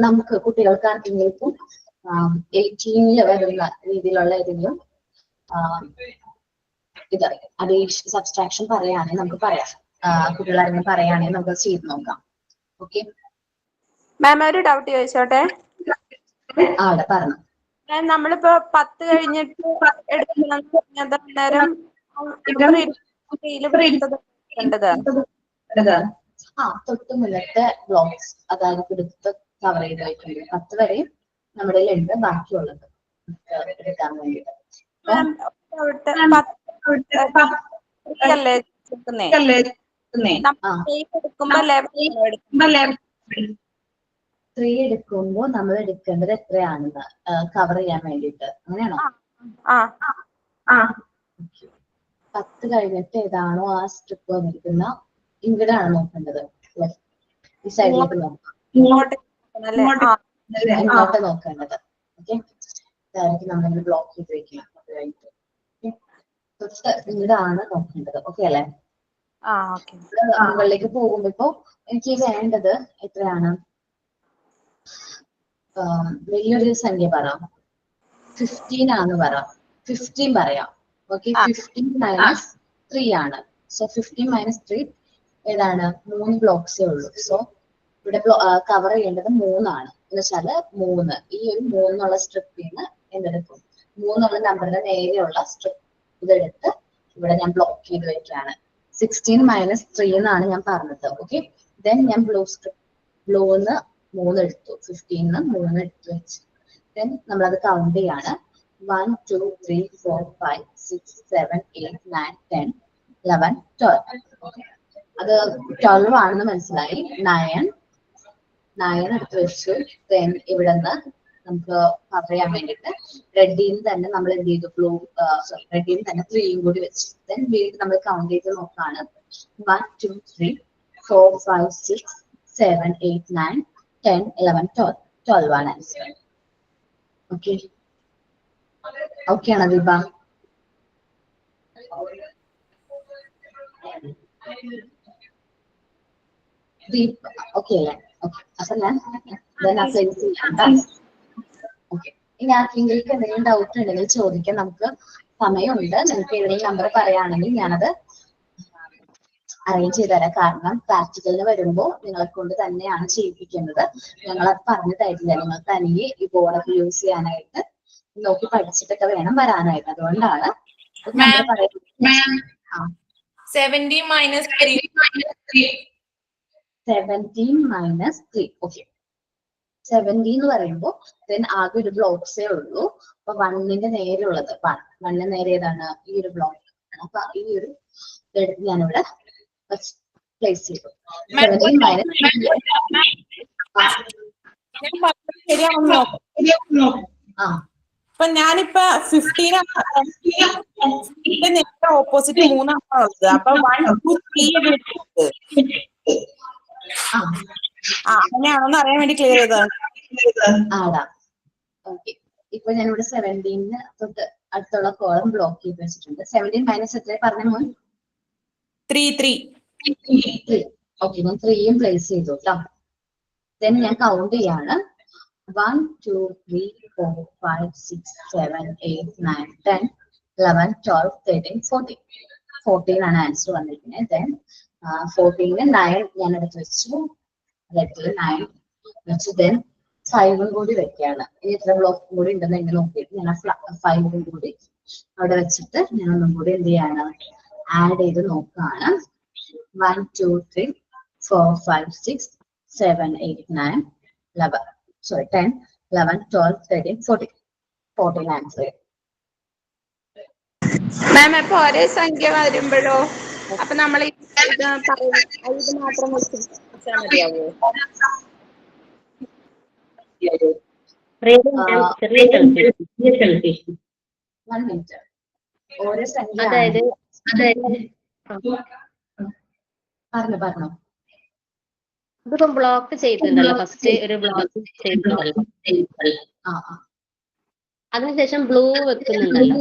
നമുക്ക് കുട്ടികൾക്ക് ആർക്കെങ്കിലും 18 വരുന്ന രീതിയിലുള്ള ഏതെങ്കിലും ഇത് അഡീഷൻ സബ്സ്ട്രാക്ഷൻ പറയുകയാണെങ്കിൽ നമുക്ക് പറയാം. കുട്ടികൾ ആരെങ്കിലും പറയുകയാണെങ്കിൽ നമുക്ക് ചെയ്ത് നോക്കാം. ഓക്കെ മാം ഒരു ഡൗട്ട് ചോദിച്ചോട്ടെ. അവിടെ പറഞ്ഞു. മാം നമ്മളിപ്പോ 10 കഴിഞ്ഞിട്ട് എടുക്കുന്നത് നേരം തൊട്ട് മുന്നത്തെ ബ്ലോക്സ് അതായത് എടുത്ത് കവർ ചെയ്ത് വെക്കുന്നത് 10 വരെയും നമ്മുടെ ഉണ്ട് ബാക്കിയുള്ളത് എടുക്കാൻ വേണ്ടിയിട്ട്. ത്രീ എടുക്കുമ്പോ നമ്മൾ എടുക്കേണ്ടത് എത്രയാണെന്ന് കവർ ചെയ്യാൻ വേണ്ടിയിട്ട് അങ്ങനെയാണോ? 10 കഴിഞ്ഞിട്ട് ഏതാണോ ആ സ്ട്രിപ്പ് വന്നിരിക്കുന്ന ഇങ്ങോട്ടാണ് നോക്കേണ്ടത്. ഈ സൈഡിലേക്ക് നോക്കാം, ഇങ്ങോട്ട് നോക്കേണ്ടത്. ഓക്കെ ഇതായിരിക്കും നമ്മൾ ബ്ലോക്ക് ചെയ്ത് വെക്കുക. ഇങ്ങോട്ടാണ് നോക്കേണ്ടത്. ഓക്കെ അല്ലേ? മുകളിലേക്ക് പോകുമ്പോ ഇപ്പൊ എനിക്ക് വേണ്ടത് എത്രയാണ്? വലിയൊരു സംഖ്യ പറയാം, 15 ആണ് പറയാം. 15 പറയാം. ഓക്കെ 15 മൈനസ് 3 ആണ്. സോ 15 മൈനസ് 3 ഏതാണ്? 3 ബ്ലോക്സേ ഉള്ളൂ. സോ ഇവിടെ കവർ ചെയ്യേണ്ടത് 3 ആണ്. എന്ന് വെച്ചാല് 3 ഈ ഒരു 3 സ്ട്രിപ്പിൽ നിന്ന് എന്തെടുക്കും? 3 നമ്പറിന്റെ നേരെയുള്ള സ്ട്രിപ്പ് ഇതെടുത്ത് ഇവിടെ ഞാൻ ബ്ലോക്ക് ചെയ്ത് വെക്കുകയാണ്. 16 മൈനസ് 3 എന്നാണ് ഞാൻ പറഞ്ഞത്. ഓക്കെ ദെൻ ഞാൻ ബ്ലൂന്ന് 3 എടുത്തു, 15 3 എടുത്തു വെച്ചു. ദെൻ നമ്മളത് കൗണ്ട് ചെയ്യാണ്. 1 2 3 4 5 6 7 8 9 10 11 12. അത് 12 ആണെന്ന് മനസ്സിലായി. 9 എടുത്ത് വെച്ചു. ദെൻ ഇവിടെ നിന്ന് നമുക്ക് കവർ ചെയ്യാൻ വേണ്ടിയിട്ട് റെഡിന്ന് തന്നെ നമ്മൾ എന്ത് ചെയ്തു? റെഡിന്ന് തന്നെ 3 കൂടി വെച്ചു. ദെൻ വീണ്ടും നമ്മൾ കൗണ്ട് ചെയ്ത് നോക്കാണ്. 1 2 3 4 5 6 7 8 9 10 11 12. 12 ആണ് ആൻസർ. ഓക്കെ ഓക്കെ ആണോ ദീപ? ഓക്കെ അല്ലേ? ഓക്കെ അപ്പൊ ഞാൻ ഓക്കെ ഇനി ആർക്കെങ്കിലും എന്തെങ്കിലും ഡൗട്ട് ഉണ്ടെങ്കിൽ ചോദിക്കാൻ നമുക്ക് സമയമുണ്ട്. നിങ്ങൾക്ക് ഏതെങ്കിലും നമ്പർ പറയുകയാണെങ്കിൽ ഞാനത് അറേഞ്ച് ചെയ്ത് തരാം. കാരണം പ്രാക്ടിക്കലിന് വരുമ്പോൾ നിങ്ങളെ കൊണ്ട് തന്നെയാണ് ചെയ്യിപ്പിക്കുന്നത്. ഞങ്ങളത് പറഞ്ഞു തരില്ല. നിങ്ങൾ തനിയെ ഈ ബോർഡൊക്കെ യൂസ് ചെയ്യാനായിട്ട് നോക്കി പഠിച്ചിട്ടൊക്കെ വേണം വരാനായിട്ട്. അതുകൊണ്ടാണ് നമ്പർ പറയുന്നത്. 17 മൈനസ് 3. 17 മൈനസ് 3. ഓക്കെ 70 എന്ന് പറയുമ്പോൾ ദെൻ ആകെ ഒരു ബ്ലോക്സേ ഉള്ളൂ. അപ്പൊ 1ന്റെ നേരെയുള്ളത് 1 നേരെ ഏതാണ്? ഈ ഒരു ബ്ലോക്ക്. അപ്പൊ ഈ ഒരു ഇതെടുത്ത് ഞാനിവിടെ പ്ലേസ് ചെയ്തു. 17 മൈനസ് അപ്പൊ ഞാനിപ്പോ 15 ഓപ്പോസിറ്റ് 3 ഉള്ളത്. അപ്പൊ 1 2 3 അങ്ങനെയാണോന്ന് അറിയാൻ വേണ്ടി ക്ലിയർ ചെയ്തതാണ്. ആടാ ഓക്കെ ഇപ്പൊ ഞാനിവിടെ 17 തൊട്ട് അടുത്തുള്ള കോളം ബ്ലോക്ക് ചെയ്ത് വെച്ചിട്ടുണ്ട്. 17 മൈനസ് എത്ര പറഞ്ഞ മോൻ? 3. ഓക്കെ ഞാൻ 3യും പ്ലേസ് ചെയ്തു കേട്ടോ. ദെൻ ഞാൻ കൗണ്ട് ചെയ്യാണ്. 1 2 3 4 5 6 7 8 9 10 11 12 13 14. 14 ആണ് ആൻസർ വന്നിരിക്കുന്നത്. ദെൻ 14 9 ഞാൻ എടുത്ത് വെച്ചു. 9 വെച്ചു. ദെൻ 5 കൂടി വെക്കുകയാണ്. ഇനി എത്ര ബ്ലോക്ക് കൂടി ഉണ്ടെന്ന് എങ്ങനെ നോക്കിയിട്ട് ഞാൻ 5 കൂടി അവിടെ വെച്ചിട്ട് ഞാൻ ഒന്നും കൂടി എന്ത് ചെയ്യാണ്? ആഡ് ചെയ്ത് നോക്കുകയാണ്. 1 2 3 4 5 6 7 8 9 11 10 11 12 13 14. 14 ആൻസർ. മാം അപ്പൊ ഒരേ സംഖ്യ വരുമ്പോഴോ അപ്പൊ നമ്മൾ ഇത് മാത്രം വെച്ചാൽ മതിയാവോ? ഓരോ സംഖ്യ അതായത് പറഞ്ഞോ ഇതിപ്പോ ബ്ലോക്ക് ചെയ്തിട്ടുണ്ടല്ലോ. ഫസ്റ്റ് ഒരു ബ്ലോക്ക് ചെയ്തിട്ടുണ്ടല്ലോ. അതിനുശേഷം ബ്ലൂ വെക്കുന്നുണ്ടല്ലോ.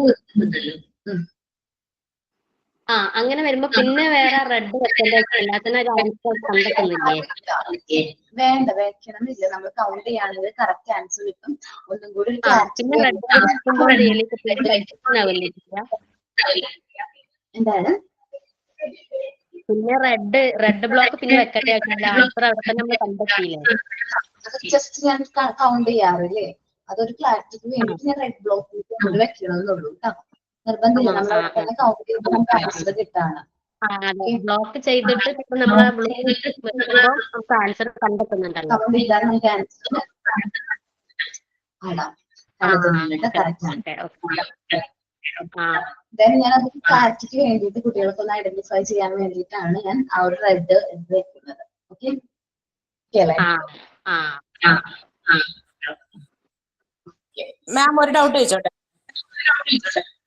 അങ്ങനെ വരുമ്പോ പിന്നെ വേറെ റെഡ് വെക്കേണ്ട എല്ലാത്തിനും ഒരു ആൻസർ കണ്ടെത്തുന്നില്ലേ? വേണ്ട, വെക്കണമെന്നില്ല. നമ്മൾ കൗണ്ട് ചെയ്യുകയാണെങ്കിൽ കറക്റ്റ് ആൻസർ കിട്ടും. ഒന്നും കൂടി ഒരു പിന്നെ റെഡ് വെക്കുമ്പോൾ എന്താണ് പിന്നെ റെഡ് ബ്ലോക്ക് പിന്നെ വെക്കേണ്ട ആൻസർ അവിടെ തന്നെ നമ്മൾ കണ്ടെത്തിയില്ലേ? അത് ജസ്റ്റ് ഞാൻ കൗണ്ട് ചെയ്യാറില്ലേ, അതൊരു ക്ലാരിറ്റിക്ക് വേണ്ടിയിട്ട് ഞാൻ റെഡ് ബ്ലോക്ക് വെക്കണമെന്നുള്ളൂ കേട്ടോ. നിർബന്ധമില്ല, നമ്മൾ അവിടെ തന്നെ കൗണ്ട് ചെയ്യുമ്പോൾ നമുക്ക് ആൻസർ കിട്ടാണ്. ബ്ലോക്ക് ചെയ്തിട്ട് നമ്മൾ നമുക്ക് ആൻസർ കണ്ടെത്തുന്നുണ്ടല്ലോ. കൗണ്ട് ചെയ്താൽ നമുക്ക് ആൻസർ ഞാനത് ക്ലാരിറ്റിക്ക് വേണ്ടിയിട്ട് കുട്ടികൾക്ക് ഒന്ന് ഐഡന്റിഫൈ ചെയ്യാൻ വേണ്ടിയിട്ടാണ് ഞാൻ ആ ഒരു റെഡ് വെക്കുന്നത്. ഓക്കെ മാം ഒരു ഡൗട്ട് ചോദിച്ചോട്ടെ?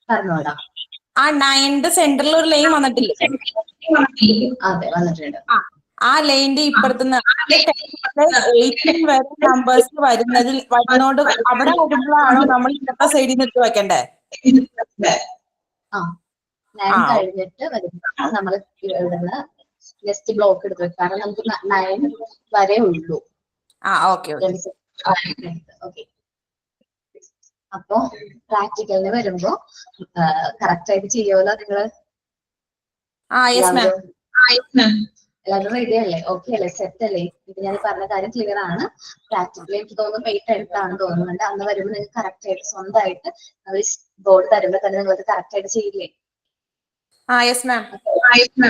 പറഞ്ഞോടാ. ആ 9th സെന്ററിൽ ഒരു ലൈൻ വന്നിട്ടില്ലേ? അതെ, വന്നിട്ടുണ്ട്. ആ ലൈനിന്റെ ഇപ്പുറത്തുനിന്ന് 18 വരെ നമ്പേഴ്സ് വരുന്നോണ്ട് അവിടെ വരുമ്പോഴാണോ നമ്മൾ ഇന്നത്തെ സൈഡിൽ നിന്ന് ഇട്ട് വെക്കണ്ടേ? ആ, 9 കഴിഞ്ഞിട്ട് വരുമ്പോൾ നമ്മൾ ഇവിടുന്ന് നെക്സ്റ്റ് ബ്ലോക്ക് എടുത്ത് വെക്കാം. കാരണം നമുക്ക് 9 വരെ ഉള്ളൂ. ഓക്കെ. അപ്പൊ പ്രാക്ടിക്കലിന് വരുമ്പോ കറക്റ്റ് ആയിട്ട് ചെയ്യുമല്ലോ നിങ്ങള്? എല്ലാവരും റെഡി അല്ലേ? ഓക്കെ അല്ലേ? സെറ്റ് അല്ലേ? ഇത് ഞാൻ പറഞ്ഞ കാര്യം ക്ലിയർ ആണ്. പ്രാക്ടിക്കലി എനിക്ക് തോന്നുന്നു 8 എടുത്താണെന്ന് തോന്നുന്നുണ്ട്. അന്ന് വരുമ്പോൾ നിങ്ങൾക്ക് കറക്റ്റ് ആയിട്ട് സ്വന്തമായിട്ട് ബോർഡ് തരുമ്പോൾ തന്നെ നിങ്ങൾക്ക് കറക്റ്റ് ആയിട്ട് ചെയ്യില്ലേ?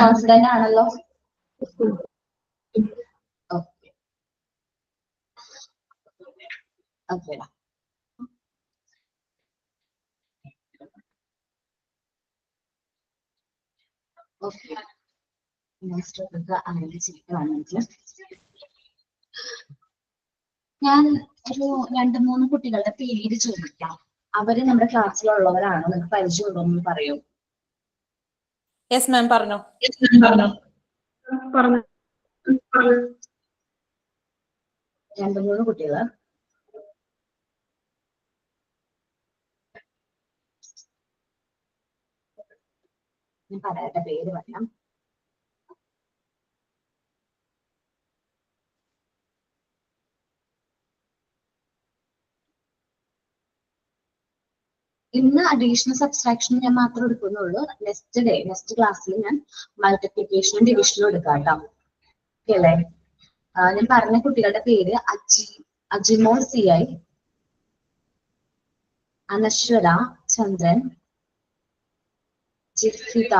കോൺഫിഡന്റ് ആണല്ലോ? Okay okay. ഓക്കെ, ഞാൻ ഒരു 2-3 കുട്ടികളുടെ പേര് ചോദിക്കാം. അവര് നമ്മുടെ ക്ലാസ്സിലുള്ളവരാണോ? നിങ്ങൾക്ക് പരിചയമുണ്ടോന്ന് പറയൂ. യെസ് മാം, പറഞ്ഞോ. 2-3 കുട്ടികൾ. ഞാൻ പറയട്ടെ, പേര് പറയാം. ഇന്ന് അഡീഷണൽ സബ്സ്ട്രാക്ഷൻ ഞാൻ മാത്രം എടുക്കുന്നുള്ളൂ. നെക്സ്റ്റ് ക്ലാസ്സിൽ ഞാൻ മൾട്ടിപ്ലിക്കേഷനും ഡിവിഷനും എടുക്കാം കേട്ടോ. ഓക്കെ അല്ലേ? ഞാൻ പറഞ്ഞ കുട്ടികളുടെ പേര് അജിമോൾ CI, അനശ്വര ചന്ദ്രൻ, ജിഫിത,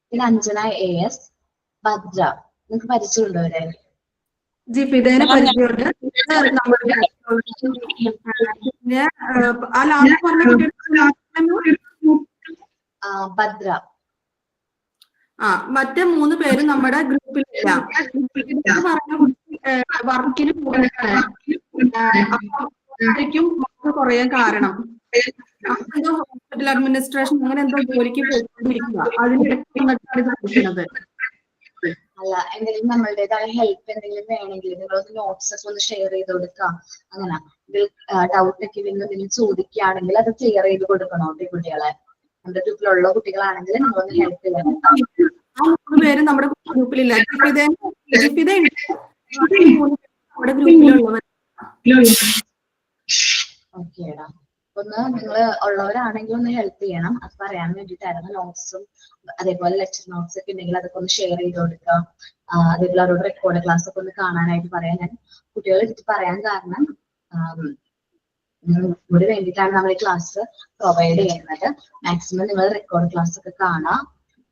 പിന്നെ അഞ്ജന AS, ഭദ്ര. നിങ്ങൾക്ക് പരിചയമുണ്ടോ അവരെ? ജിഫിതേനെ പരിചയമുണ്ട്. ഭദ്ര. മറ്റേ 3 പേരും നമ്മുടെ ഗ്രൂപ്പിലില്ല. വർക്കിന് പോകാനായിരിക്കും കുറയാൻ കാരണം. എന്തോ ഹോസ്പിറ്റൽ അഡ്മിനിസ്ട്രേഷൻ അങ്ങനെ എന്തോ ജോലിക്ക് പോയിക്കൊണ്ടിരിക്കുക. അതിനിടയ്ക്ക് അല്ല, എന്തെങ്കിലും നമ്മളുടേതായ ഹെൽപ്പ് എന്തെങ്കിലും വേണമെങ്കിൽ നിങ്ങളൊന്ന് നോട്ട്സ് ഒക്കെ ഒന്ന് ഷെയർ ചെയ്ത് കൊടുക്കാം. അങ്ങനെ ഡൗട്ട് ഒക്കെ എന്തെങ്കിലും ചോദിക്കുകയാണെങ്കിൽ അത് ക്ലിയർ ചെയ്ത് കൊടുക്കണോ കുട്ടികളെ? നമ്മുടെ ഗ്രൂപ്പിലുള്ള കുട്ടികളാണെങ്കിൽ നിങ്ങളൊന്ന് ഹെൽപ്പ് ചെയ്യണം. 3 പേരും നമ്മുടെ ഗ്രൂപ്പിലില്ല. നമ്മുടെ ഗ്രൂപ്പിലുള്ളവർ. ഓക്കേടാ, ഒന്ന് നിങ്ങൾ ഉള്ളവരാണെങ്കിൽ ഒന്ന് ഹെൽപ്പ് ചെയ്യണം. അത് പറയാൻ വേണ്ടിയിട്ടായിരുന്നു. നോട്ട്സും അതേപോലെ ലെക്ചർ നോട്ട്സ് ഒക്കെ ഉണ്ടെങ്കിൽ അതൊക്കെ ഒന്ന് ഷെയർ ചെയ്ത് കൊടുക്കാം. അതേപോലെ അവരോട് റെക്കോർഡ് ക്ലാസ് ഒക്കെ ഒന്ന് കാണാനായിട്ട് പറയാൻ. ഞാൻ കുട്ടികളെ ഇത് പറയാൻ കാരണം ഇതിന് വേണ്ടിയിട്ടാണ് നമ്മൾ ഈ ക്ലാസ് പ്രൊവൈഡ് ചെയ്യുന്നത്. മാക്സിമം നിങ്ങൾ റെക്കോർഡ് ക്ലാസ് ഒക്കെ കാണാം.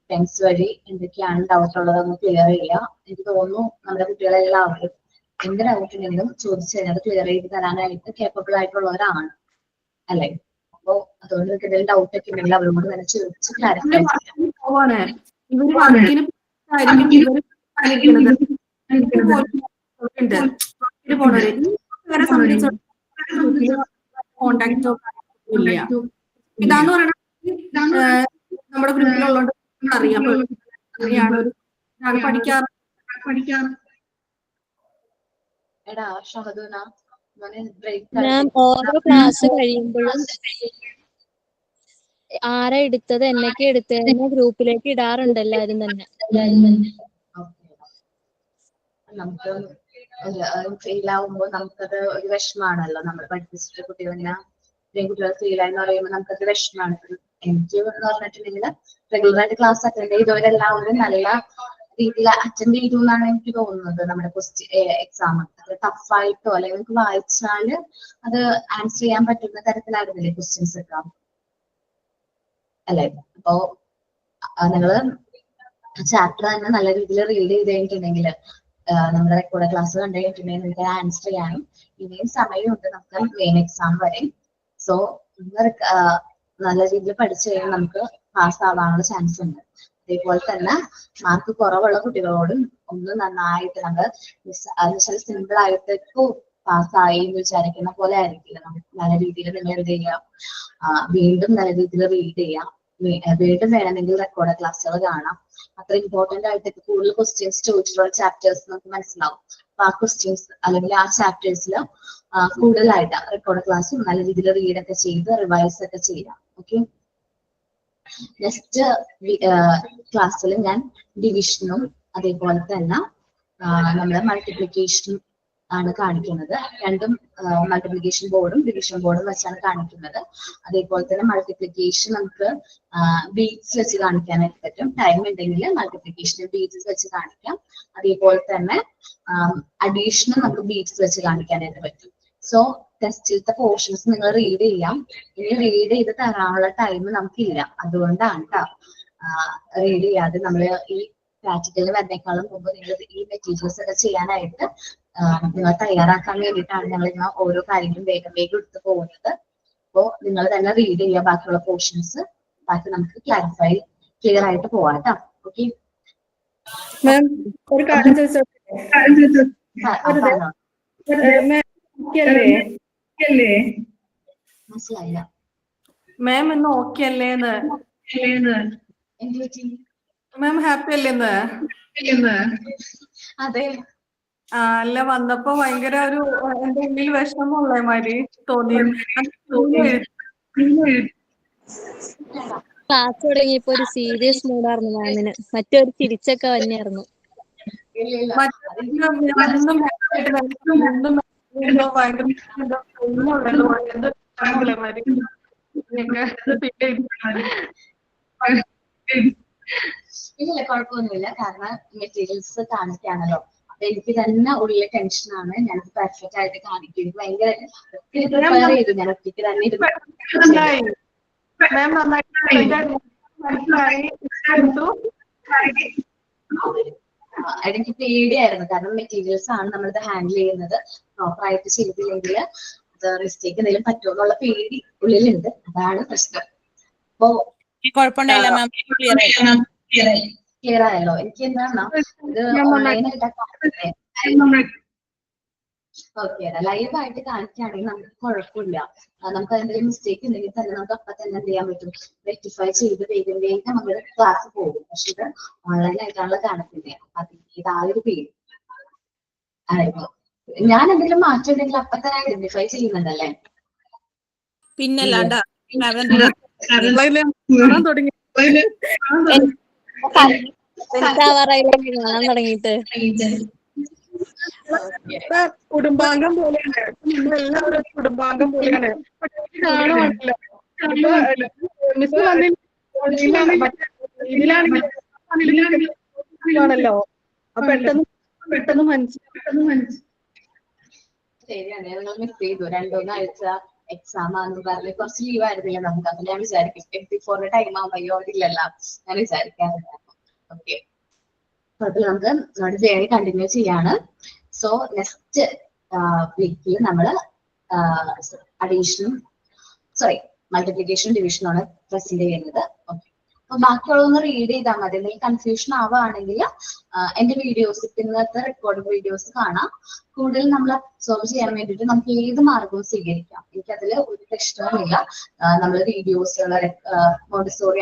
ഫ്രണ്ട്സ് വഴി എന്തൊക്കെയാണ് ഡൗട്ട് ഉള്ളതെന്ന് ക്ലിയർ ചെയ്യുക. എനിക്ക് തോന്നുന്നു നമ്മുടെ കുട്ടികളെല്ലാവരും എന്ത് ഡൗട്ട് ഉണ്ടെങ്കിലും ചോദിച്ചു കഴിഞ്ഞാൽ അത് ക്ലിയർ ചെയ്ത് തരാനായിട്ട് കേപ്പബിൾ ആയിട്ടുള്ളവരാണ് അല്ലേ? അപ്പൊ അതുകൊണ്ട് നിങ്ങൾക്ക് എന്തെങ്കിലും ഡൗട്ട് ഒക്കെ ഉണ്ടെങ്കിൽ അവരോട് തന്നെ ചോദിച്ച് ക്ലാരിഫൈ ചെയ്യാം. കോണ്ടാക്ടോ ഇല്ല. ഇതാന്ന് പറയുന്നത് നമ്മുടെ ഗ്രൂപ്പിലുള്ളതുകൊണ്ട് അറിയാം. പഠിക്കാറ്. എടാ ഷഹദൂന, മാം ഓരോ ക്ലാസ് കഴിയുമ്പോഴും ആരാ എടുത്തത് എന്നൊക്കെ എടുത്തതെന്ന് ഗ്രൂപ്പിലേക്ക് ഇടാറുണ്ട് എല്ലാരും തന്നെ. നമുക്ക് ഫെയിൽ ആവുമ്പോൾ നമുക്കത് ഒരു വിഷമാണല്ലോ. നമ്മൾ പഠിപ്പിച്ചിട്ട് കുട്ടികളെ കുട്ടികൾ ഫെയിൽ ആയെന്ന് പറയുമ്പോൾ നമുക്കത് വിഷമാണ്. എനിക്ക് എന്ന് പറഞ്ഞിട്ടുണ്ടെങ്കിൽ റെഗുലർ ആയിട്ട് ക്ലാസ് അറ്റൻഡ് ചെയ്തവരെല്ലാവരും നല്ല രീതിയിൽ അറ്റൻഡ് ചെയ്തു എന്നാണ് എനിക്ക് തോന്നുന്നത്. നമ്മുടെ എക്സാം അത് ടഫായിട്ടോ അല്ലെങ്കിൽ നമുക്ക് വായിച്ചാല് അത് ആൻസർ ചെയ്യാൻ പറ്റുന്ന തരത്തിലായിരുന്നില്ലേ ക്വസ്റ്റ്യൻസ് ഒക്കെ അല്ലെ? അപ്പോ നിങ്ങള് ചാപ്റ്റർ തന്നെ നല്ല രീതിയിൽ റീഡ് ചെയ്ത് കഴിഞ്ഞിട്ടുണ്ടെങ്കിൽ നമ്മുടെ റെക്കോർഡ് ക്ലാസ് കണ്ടു കഴിഞ്ഞിട്ടുണ്ടെങ്കിൽ നിങ്ങൾക്ക് ആൻസർ ചെയ്യാനും ഇനിയും സമയമുണ്ട് നമുക്ക് മെയിൻ എക്സാം വരെ. സോ നല്ല രീതിയിൽ പഠിച്ചു കഴിഞ്ഞാൽ നമുക്ക് പാസ് ആവാനുള്ള ചാൻസ് ഉണ്ട്. അതേപോലെ തന്നെ മാർക്ക് കുറവുള്ള കുട്ടികളോടും ഒന്ന് നന്നായിട്ട് നമ്മൾ സിമ്പിൾ ആയിട്ട് പാസ്സായി എന്ന് വിചാരിക്കുന്ന പോലെ ആയിരിക്കില്ല. നമുക്ക് നല്ല രീതിയിൽ നിങ്ങൾ എന്ത് ചെയ്യാം, വീണ്ടും നല്ല രീതിയിൽ റീഡ് ചെയ്യാം. വീണ്ടും വേണമെങ്കിൽ റെക്കോർഡ് ക്ലാസ്സുകൾ കാണാം. അത്ര ഇമ്പോർട്ടന്റ് ആയിട്ട് കൂടുതൽ ക്വസ്റ്റ്യൻസ് ചോദിച്ചിട്ടുള്ള ചാപ്റ്റേഴ്സ് നമുക്ക് മനസ്സിലാവും. അപ്പൊ ആ ക്വസ്റ്റ്യൻസ് അല്ലെങ്കിൽ ആ ചാപ്റ്റേഴ്സിൽ കൂടുതലായിട്ട് റെക്കോർഡ് ക്ലാസ്സും നല്ല രീതിയിൽ റീഡ് ഒക്കെ ചെയ്ത് റിവൈസ് ഒക്കെ ചെയ്യാം. ഓക്കെ, നെക്സ്റ്റ് ക്ലാസ്സിൽ ഞാൻ ഡിവിഷനും അതേപോലെ തന്നെ നമ്മുടെ മൾട്ടിപ്ലിക്കേഷനും ആണ് കാണിക്കുന്നത്. രണ്ടും മൾട്ടിപ്ലിക്കേഷൻ ബോർഡും ഡിവിഷൻ ബോർഡും വെച്ചാണ് കാണിക്കുന്നത്. അതേപോലെ തന്നെ മൾട്ടിപ്ലിക്കേഷൻ നമുക്ക് ബീറ്റ്സ് വെച്ച് കാണിക്കാനായിട്ട് പറ്റും. ടൈം ഉണ്ടെങ്കിൽ മൾട്ടിപ്ലിക്കേഷൻ ബീറ്റ്സ് വെച്ച് കാണിക്കാം. അതേപോലെ തന്നെ അഡീഷനും നമുക്ക് ബീറ്റ്സ് വെച്ച് കാണിക്കാനായിട്ട് പറ്റും. സോ ടെസ്റ്റിലത്തെ പോർഷൻസ് നിങ്ങൾ റീഡ് ചെയ്യാം. ഇനി റീഡ് ചെയ്ത് തരാനുള്ള ടൈം നമുക്കില്ല, അതുകൊണ്ടാണ് കേട്ടോ റീഡ് ചെയ്യാതെ നമ്മൾ ഈ പ്രാക്ടിക്കലിന് വരുന്നേക്കാളും മുമ്പ് നിങ്ങൾ ഈ മെറ്റീരിയൽസ് ഒക്കെ ചെയ്യാനായിട്ട് നിങ്ങൾ തയ്യാറാക്കാൻ വേണ്ടിയിട്ടാണ് ഞങ്ങൾ ഇങ്ങനെ ഓരോ കാര്യങ്ങളും വേഗം വേഗം എടുത്ത് പോകുന്നത്. അപ്പോൾ നിങ്ങൾ തന്നെ റീഡ് ചെയ്യുക ബാക്കിയുള്ള പോർഷൻസ്. ബാക്കി നമുക്ക് ക്ലിയർ ആയിട്ട് പോവാം കേട്ടോ. ഓക്കെ, ഒരു കാര്യം ചോദിച്ചോട്ടെ? മനസ്സിലായില്ല മാം ഇന്ന് ഓക്കെ അല്ലേന്ന്? Ma'am happy അല്ലേന്ന്? അതെ, അല്ല വന്നപ്പോ ഭയങ്കര ഒരു എന്റെ ഉള്ളിൽ വിഷമമുള്ള മാതിരി തോന്നി. ക്ലാസ് തുടങ്ങിയപ്പോ ഒരു സീരിയസ് മൂഡായിരുന്നു മാമിന്. മറ്റൊരു തിരിച്ചൊക്കെ തന്നെയായിരുന്നു. ഇല്ല, കുഴപ്പമൊന്നുമില്ല. കാരണം മെറ്റീരിയൽസ് കാണിക്കുകയാണല്ലോ. അപ്പൊ എനിക്ക് തന്നെ ഉള്ളിലെ ടെൻഷനാണ്. ഞാനത് പെർഫെക്റ്റ് ആയിട്ട് കാണിക്കും. എനിക്ക് ഭയങ്കര പ്രിപ്പയർ ചെയ്തു. ഞാൻ ഒറ്റയ്ക്ക് തന്നെ എനിക്ക് പേടിയായിരുന്നു. കാരണം മെറ്റീരിയൽസ് ആണ് നമ്മളിത് ഹാൻഡിൽ ചെയ്യുന്നത്. പ്രോപ്പർ ആയിട്ട് ചെയ്തില്ലെങ്കിൽ അത് മിസ്റ്റേക്ക് എന്തെങ്കിലും പറ്റുമോ എന്നുള്ള പേടി ഉള്ളിലുണ്ട്. അതാണ് പ്രശ്നം. അപ്പോ ക്ലിയർ ആയല്ലോ? എനിക്ക് എന്താണ് ഇത് ഓൺലൈനായിട്ടാണ് ഓക്കെ, ലൈവ് ആയിട്ട് കാണിക്കുകയാണെങ്കിൽ നമുക്ക് കുഴപ്പമില്ല. നമുക്ക് എന്തെങ്കിലും മിസ്റ്റേക്ക് ഉണ്ടെങ്കിൽ തന്നെ നമുക്ക് അപ്പം തന്നെ എന്ത് ചെയ്യാൻ പറ്റും, റെക്ടിഫൈ ചെയ്ത് വേഗം വേഗം നമ്മുടെ ക്ലാസ് പോകും. പക്ഷെ ഇത് ഓൺലൈനായിട്ടാണല്ലോ കാണിക്കുന്നത്. അതിന്റെ ആ ഒരു പേര് ആയിരുന്നു. ഞാൻ എന്തെങ്കിലും മാറ്റം ഉണ്ടെങ്കിൽ അപ്പം തന്നെ ഐഡന്റിഫൈ ചെയ്യുന്നുണ്ടല്ലേ? പിന്നല്ലാണ്ട് കാണാൻ തുടങ്ങിയിട്ട് കുടുംബാംഗം പോലെയാണ്. എല്ലാവരും കുടുംബാംഗം പോലെയാണ്. കാണുവാണല്ലോ മിസ് ഇതിലാണെങ്കിലാണല്ലോ പെട്ടെന്ന് മനസ്സിലാവും. ശരിയാണ്, ഞങ്ങൾ മിസ് ചെയ്തു. 2-3 ആഴ്ച എക്സാം ആണെന്ന് പറഞ്ഞ് കുറച്ച് ലീവ് ആയിരുന്നില്ല നമുക്ക്. അപ്പൊ ഞാൻ വിചാരിക്കും 24 ടൈം ആവുമ്പോ അയ്യോ അതില്ലല്ലോ ഞാൻ വിചാരിക്കാറുണ്ടായിരുന്നു. ഓക്കെ, കുഴപ്പമില്ല. നമുക്ക് നമ്മുടെ ജേണി കണ്ടിന്യൂ ചെയ്യാണ്. സോ നെക്സ്റ്റ് വീക്കിൽ നമ്മൾ മൾട്ടിപ്ലിക്കേഷൻ ഡിവിഷനാണ് പ്രസന്റ് ചെയ്യുന്നത്. ഓക്കെ, അപ്പൊ ബാക്കിയുള്ളതൊന്ന് റീഡ് ചെയ്താൽ മതി. എന്തെങ്കിലും കൺഫ്യൂഷൻ ആവുകയാണെങ്കിൽ എന്റെ വീഡിയോസ്, ഇന്നത്തെ റെക്കോർഡ് വീഡിയോസ് കാണാം. കൂടുതൽ നമ്മൾ അബ്സോർവ് ചെയ്യാൻ വേണ്ടിയിട്ട് നമുക്ക് ഏത് മാർഗവും സ്വീകരിക്കാം. എനിക്കതിൽ ഒരു പ്രശ്നവുമില്ല. നമ്മൾ വീഡിയോസ് മോണ്ടിസോറി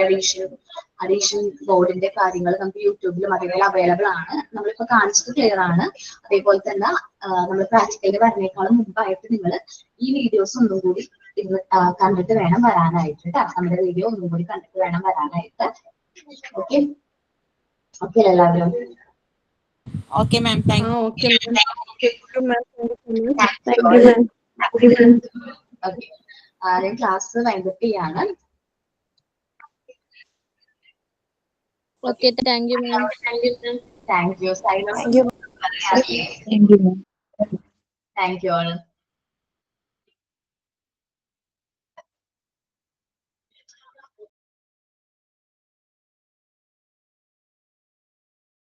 അഡീഷൻ ബോർഡിന്റെ കാര്യങ്ങൾ നമുക്ക് യൂട്യൂബിലും അതേപോലെ അവൈലബിൾ ആണ്. നമ്മളിപ്പോ കാണിച്ചത് ക്ലിയർ ആണ്. അതേപോലെ തന്നെ നമ്മൾ പ്രാക്ടിക്കലിന് വരുന്നേക്കാളും മുമ്പായിട്ട് നിങ്ങൾ ഈ വീഡിയോസ് ഒന്നും കൂടി കണ്ടിട്ട് വേണം വരാനായിട്ട് കേട്ടോ. നമ്മുടെ വീഡിയോ ഒന്നും കൂടി കണ്ടിട്ട് വേണം വരാനായിട്ട്. ഓക്കെ ഓക്കെ എല്ലാവരും. Okay ma'am, thank you. Okay ma'am. Okay ഞാൻ ക്ലാസ് വൈൻഡപ്പ് ചെയ്യാണ്. Okay, thank you, ma'am. Thank you. Thank you. Thank you all.